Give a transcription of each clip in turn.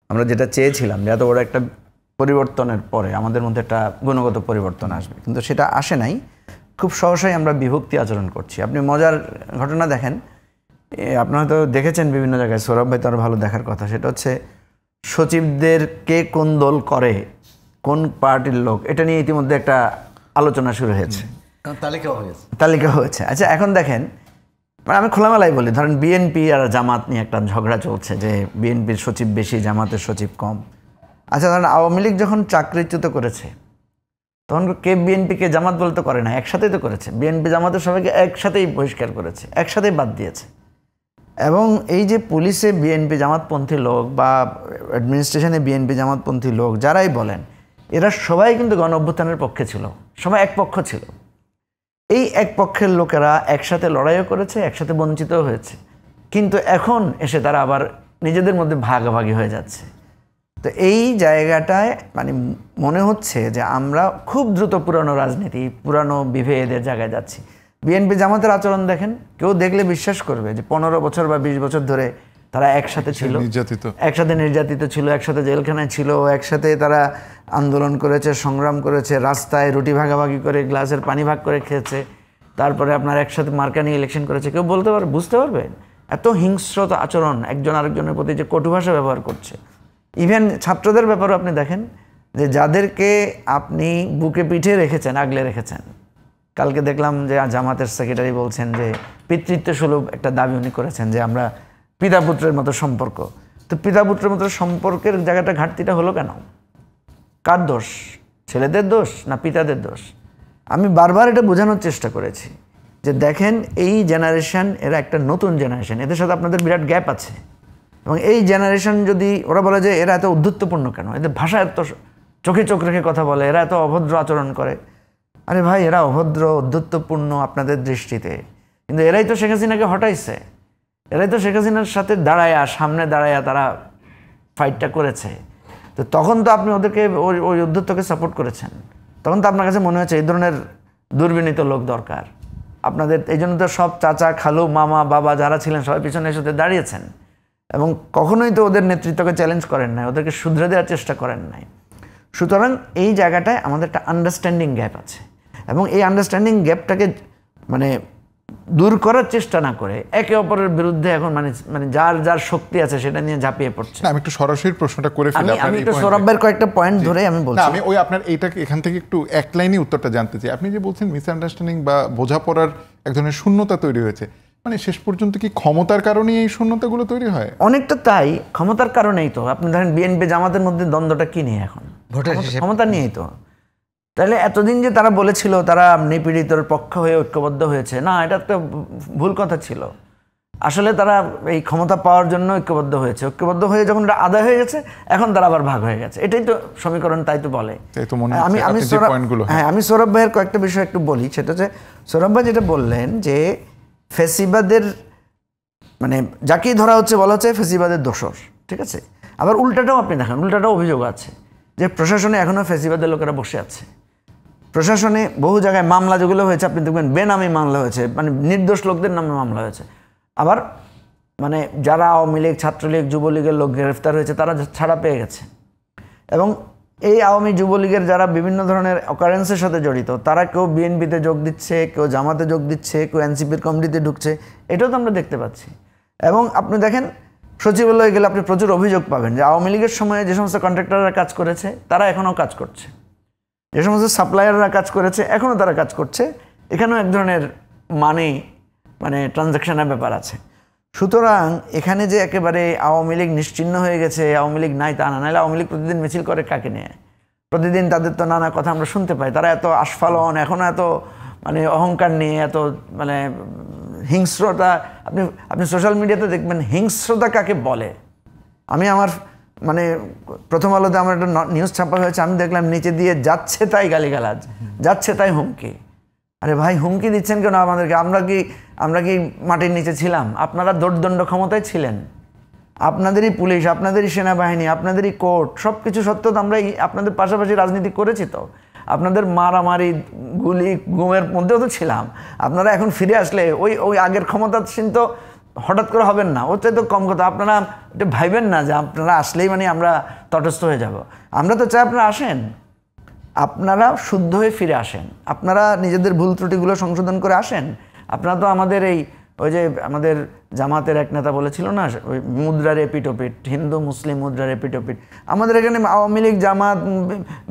আমরা যেটা চেয়েছিলাম যে এত বড় একটা পরিবর্তনের পরে আমাদের মধ্যে একটা গুণগত পরিবর্তন আসবে, কিন্তু সেটা আসে নাই। খুব সহসাই আমরা বিভক্তি আচরণ করছি। আপনি মজার ঘটনা দেখেন, আপনারা হয়তো দেখেছেন বিভিন্ন জায়গায়, সৌরভ ভাই তো আরও ভালো দেখার কথা, সেটা হচ্ছে সচিবদের কে কোন দল করে, কোন পার্টির লোক, এটা নিয়ে ইতিমধ্যে একটা আলোচনা শুরু হয়েছে, তালিকা হয়েছে। আচ্ছা এখন দেখেন, মানে আমি খোলামেলাই বলি, ধরেন বিএনপি আর জামাত নিয়ে একটা ঝগড়া চলছে যে বিএনপির সচিব বেশি, জামাতের সচিব কম। আচ্ছা ধরেন আওয়ামী লীগ যখন চাকরিচ্যুত করেছে তখন কে বিএনপিকে জামাত বলতে করে না, একসাথেই তো করেছে। বিএনপি জামাতের সবাইকে একসাথেই বহিষ্কার করেছে, একসাথেই বাদ দিয়েছে। এবং এই যে পুলিশে বিএনপি জামাতপন্থী লোক বা অ্যাডমিনিস্ট্রেশনে বিএনপি জামাতপন্থী লোক যারাই বলেন, এরা সবাই কিন্তু গণ অভ্যুত্থানের পক্ষে ছিল, সবাই এক পক্ষ ছিল। এই এক পক্ষের লোকেরা একসাথে লড়াইও করেছে, একসাথে বঞ্চিতও হয়েছে, কিন্তু এখন এসে তারা আবার নিজেদের মধ্যে ভাগাভাগি হয়ে যাচ্ছে। তো এই জায়গাটায় মানে মনে হচ্ছে যে আমরা খুব দ্রুত পুরানো রাজনীতি, পুরানো বিভেদের জায়গায় যাচ্ছি। বিএনপি জামাতের আচরণ দেখেন, কেউ দেখলে বিশ্বাস করবে যে 15 বছর বা 20 বছর ধরে তারা একসাথে ছিল, একসাথে নির্যাতিত ছিল, একসাথে জেলখানায় ছিল, একসাথে তারা আন্দোলন করেছে, সংগ্রাম করেছে, রাস্তায় রুটি ভাগাভাগি করে গ্লাসের পানি ভাগ করে খেয়েছে, তারপরে আপনার একসাথে মার্কা নিয়ে ইলেকশন করেছে। কেউ বলতে পারবে, বুঝতে পারবে এত হিংস্রতা আচরণ, একজন আরেকজনের প্রতি যে কটু ভাষা ব্যবহার করছে। ইভেন ছাত্রদের ব্যাপারেও আপনি দেখেন যে যাদেরকে আপনি বুকে পিঠে রেখেছেন, আগলে রেখেছেন, কালকে দেখলাম যে জামাতের সেক্রেটারি বলছেন যে পিতৃত্ব সুলভ একটা দাবি উনি করেছেন যে আমরা পিতা পুত্রের মতো সম্পর্ক। তো পিতা পুত্রের মতো সম্পর্কের জায়গাটা ঘাটতিটা হলো কেন? কার দোষ? ছেলেদের দোষ না পিতাদের দোষ? আমি বারবার এটা বোঝানোর চেষ্টা করেছি যে দেখেন এই জেনারেশন, এরা একটা নতুন জেনারেশন, এদের সাথে আপনাদের বিরাট গ্যাপ আছে। এবং এই জেনারেশন যদি ওরা বলে যে এরা এত উদ্ধত্তপূর্ণ কেন, এদের ভাষা এত চোখে চোখ রেখে কথা বলে, এরা এত অভদ্র আচরণ করে, আরে ভাই এরা অভদ্র উদ্ধত্তপূর্ণ আপনাদের দৃষ্টিতে, কিন্তু এরাই তো শেখ হাসিনাকে হটাইছে, এরাই তো শেখ হাসিনার সাথে দাঁড়ায়া, সামনে দাঁড়ায়া তারা ফাইটটা করেছে। তো তখন তো আপনি ওদেরকে ওই উদ্ধত্তকে সাপোর্ট করেছেন, তখন তো আপনার কাছে মনে হচ্ছে এই ধরনের দুর্বিনীত লোক দরকার আপনাদের। এই জন্য তো সব চাচা, খালু, মামা, বাবা যারা ছিলেন সবাই পিছনে এসে দাঁড়িয়েছেন এবং কখনোই তো ওদের নেতৃত্বকে চ্যালেঞ্জ করেন নাই, ওদেরকে শুধরে দেওয়ার চেষ্টা করেন নাই। সুতরাং এই জায়গাটায় আমাদের একটা আন্ডারস্ট্যান্ডিং গ্যাপ আছে এবং এই আন্ডারস্ট্যান্ডিং গ্যাপটাকে মানে দূর করার চেষ্টা না করে একে অপরের বিরুদ্ধে এখন মানে যার যার শক্তি আছে সেটা নিয়ে ঝাঁপিয়ে পড়ছে। আমি একটু সরাসরি প্রশ্নটা করে ফেলি, আমি একটু সৌরভের কয়েকটা পয়েন্ট ধরে আমি বলছি। আমি ওই আপনার এইটাকে এখান থেকে একটু এক লাইনে উত্তরটা জানতে চাই। আপনি যে বলছেন মিসআন্ডারস্ট্যান্ডিং বা বোঝাপড়ার এক ধরনের শূন্যতা তৈরি হয়েছে, মানে শেষ পর্যন্ত কি ক্ষমতার কারণেই এই শূন্যতাগুলো তৈরি হয়? অনেকটা তাই, ক্ষমতার কারণেই তো। আপনি ধরেন বিএনপি জামাতের মধ্যে দ্বন্দ্বটা কি নিয়ে? এখন ক্ষমতা নিয়েই তো। তাহলে এতদিন যে তারা বলেছিল তারা নিপীড়িতর পক্ষ হয়ে ঐক্যবদ্ধ হয়েছে, না, এটা একটা ভুল কথা ছিল। আসলে তারা এই ক্ষমতা পাওয়ার জন্য ঐক্যবদ্ধ হয়েছে, ঐক্যবদ্ধ হয়ে যখন এটা আদায় হয়ে গেছে এখন তারা আবার ভাগ হয়ে গেছে, এটাই তো সমীকরণ, তাই তো বলে। আমি সৌরভ ভাইয়ের কয়েকটা বিষয় একটু বলি। সেটা হচ্ছে সৌরভ ভাই যেটা বললেন যে ফেসিবাদের মানে যাকেই ধরা হচ্ছে বলা হচ্ছে ফেসিবাদের দোষর, ঠিক আছে। আবার উল্টাটাও আপনি দেখেন, উল্টাটাও অভিযোগ আছে যে প্রশাসনে এখনও ফেসিবাদের লোকেরা বসে আছে। প্রশাসনে বহু জায়গায় মামলা যেগুলো হয়েছে আপনি দেখবেন বেনামি মামলা হয়েছে, মানে নির্দোষ লোকদের নামে মামলা হয়েছে। আবার মানে যারা আওয়ামী লীগ, ছাত্রলীগ, যুবলীগের লোক গ্রেফতার হয়েছে তারা ছাড়া পেয়ে গেছে। এবং এই আওয়ামী যুবলীগের যারা বিভিন্ন ধরনের অকারেন্সের সাথে জড়িত তারা কেউ বিএনপিতে যোগ দিচ্ছে, কেউ জামাতে যোগ দিচ্ছে, কেউ এনসিপির কমিটিতে ঢুকছে, এটাও তো আমরা দেখতে পাচ্ছি। এবং আপনি দেখেন সচিবালয়ে গেলে আপনি প্রচুর অভিযোগ পাবেন যে আওয়ামী লীগের সময়ে যে সমস্ত কন্ট্রাক্টররা কাজ করেছে তারা এখনও কাজ করছে, যে সমস্ত সাপ্লায়াররা কাজ করেছে এখনও তারা কাজ করছে। এখানেও এক ধরনের মানে ট্রানজ্যাকশনের ব্যাপার আছে। সুতরাং এখানে যে একেবারে আওয়ামী লীগ নিশ্চিহ্ন হয়ে গেছে, আওয়ামী লীগ নাই তা না। নাহলে আওয়ামী লীগ প্রতিদিন মিছিল করে কাকে নিয়ে? প্রতিদিন তাদের তো নানা কথা আমরা শুনতে পাই। তারা এত আস্ফালন, এখনও এত মানে অহংকার নিয়ে, এত মানে হিংস্রতা। আপনি সোশ্যাল মিডিয়াতে দেখবেন হিংস্রতা কাকে বলে। আমি আমার মানে প্রথম আলোতে আমার একটা নিউজ ছাপা হয়েছে, আমি দেখলাম নিচে দিয়ে যাচ্ছে তাই গালিগালাজ, যাচ্ছে তাই হুমকি। আরে ভাই হুমকি দিচ্ছেন কেন আমাদেরকে? আমরা কি মাটির নিচে ছিলাম? আপনারা দোর্দণ্ড ক্ষমতায় ছিলেন, আপনাদেরই পুলিশ, আপনাদেরই সেনাবাহিনী, আপনাদেরই কোর্ট, সব কিছু সত্ত্বেও তো আমরা আপনাদের পাশাপাশি রাজনীতি করেছি। তো আপনাদের মারামারি, গুলি, গুমের মধ্যেও তো ছিলাম। আপনারা এখন ফিরে আসলে ওই আগের ক্ষমতাসীন তো হঠাৎ করে হবেন না, ওতে তো কম কথা। আপনারা এটা ভাইবেন না যে আপনারা আসলেই মানে আমরা তটস্থ হয়ে যাব। আমরা তো চাই আপনারা আসেন, আপনারা শুদ্ধ হয়ে ফিরে আসেন, আপনারা নিজেদের ভুল ত্রুটিগুলো সংশোধন করে আসেন। আপনারা তো আমাদের ওই যে আমাদের জামাতের এক নেতা বলেছিল না, ওই মুদ্রার এপিটোপিট, হিন্দু মুসলিম মুদ্রার এপিটোপিট। আমাদের এখানে আওয়ামী লীগ, জামাত,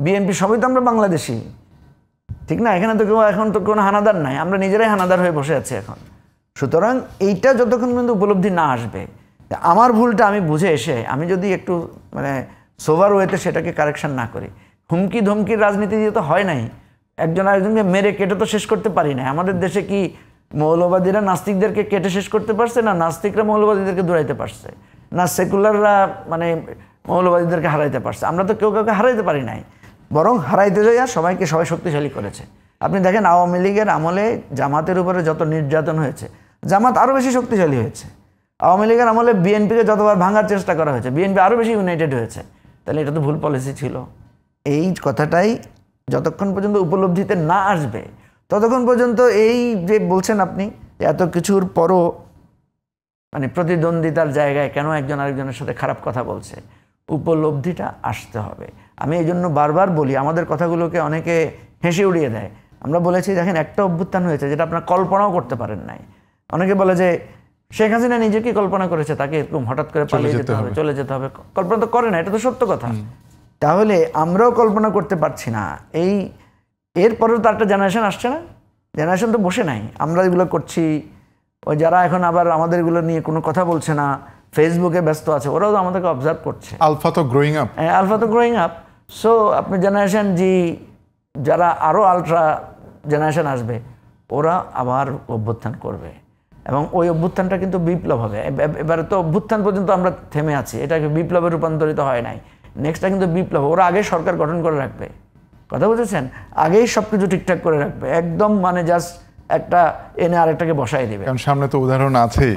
বিএনপি সবই তো আমরা বাংলাদেশি, ঠিক না? এখানে তো কেউ এখন তো কোনো হানাদার নাই, আমরা নিজেরাই হানাদার হয়ে বসে আছি এখন। সুতরাং এইটা যতক্ষণ পর্যন্ত উপলব্ধি না আসবে, আমার ভুলটা আমি বুঝে এসে আমি যদি একটু মানে সোভার ওয়েতে সেটাকে কারেকশন না করি, হুমকি ধমকির রাজনীতি দিয়ে তো হয় নাই, একজন আরেকজনকে মেরে কেটে তো শেষ করতে পারি না। আমাদের দেশে কি মৌলবাদীরা নাস্তিকদেরকে কেটে শেষ করতে পারছে? না নাস্তিকরা মৌলবাদীদেরকে দৌড়াইতে পারছে, না সেকুলাররা মানে মৌলবাদীদেরকে হারাইতে পারছে। আমরা তো কেউ কাউকে হারাইতে পারি নাই, বরং হারাইতে যাইয়া সবাই শক্তিশালী করেছে। আপনি দেখেন আওয়ামী লীগের আমলে জামাতের উপরে যত নির্যাতন হয়েছে, জামাত আরও বেশি শক্তিশালী হয়েছে। আওয়ামী লীগের আমলে বিএনপিকে যতবার ভাঙার চেষ্টা করা হয়েছে, বিএনপি আরও বেশি ইউনাইটেড হয়েছে। তাহলে এটা তো ভুল পলিসি ছিল। এই কথাটাই যতক্ষণ পর্যন্ত উপলব্ধিতে না আসবে, ততক্ষণ পর্যন্ত এই যে বলছেন আপনি এত কিছুর পরও মানে প্রতিদ্বন্দ্বিতার জায়গায় কেন একজন আরেকজনের সাথে খারাপ কথা বলছে, উপলব্ধিটা আসতে হবে। আমি এই জন্য বারবার বলি, আমাদের কথাগুলোকে অনেকে হেসে উড়িয়ে দেয়। আমরা বলেছি দেখেন একটা অভ্যুত্থান হয়েছে যেটা আপনারা কল্পনাও করতে পারেন নাই। অনেকে বলে যে শেখ হাসিনা নিজেকে কল্পনা করেছে তাকে এরকম হঠাৎ করে পালিয়ে যেতে হবে, চলে যেতে হবে। কল্পনা তো করে না, এটা তো সত্য কথা। তাহলে আমরাও কল্পনা করতে পারছি না। এরপরেও তো একটা জেনারেশন আসছে না, জেনারেশন তো বসে নাই। আমরা এগুলো করছি, ওই যারা এখন আবার আমাদের এগুলো নিয়ে কোনো কথা বলছে না, ফেসবুকে ব্যস্ত আছে, ওরাও তো আমাদেরকে অবজার্ভ করছে। আলফা তো গ্রোয়িং আপ, আলফা তো গ্রোয়িং আপ। সো আপনি জেনারেশন জি, যারা আরও আলট্রা জেনারেশন আসবে, ওরা আবার অভ্যুত্থান করবে এবং ওই অভ্যুত্থানটা কিন্তু বিপ্লব হবে। এবারে তো অভ্যুত্থান পর্যন্ত আমরা থেমে আছি, এটাকে বিপ্লবে রূপান্তরিত হয় নাই। নেক্সটটা কিন্তু বিপ্লব। ওরা আগে সরকার গঠন করে রাখবে, কথা বুঝেছেন? আগেই সব কিছু ঠিকঠাক করে রাখবে, একদম মানে জাস্ট একটা এনে আরেকটাকে বসাই দেবে। কারণ সামনে তো উদাহরণ আছেই।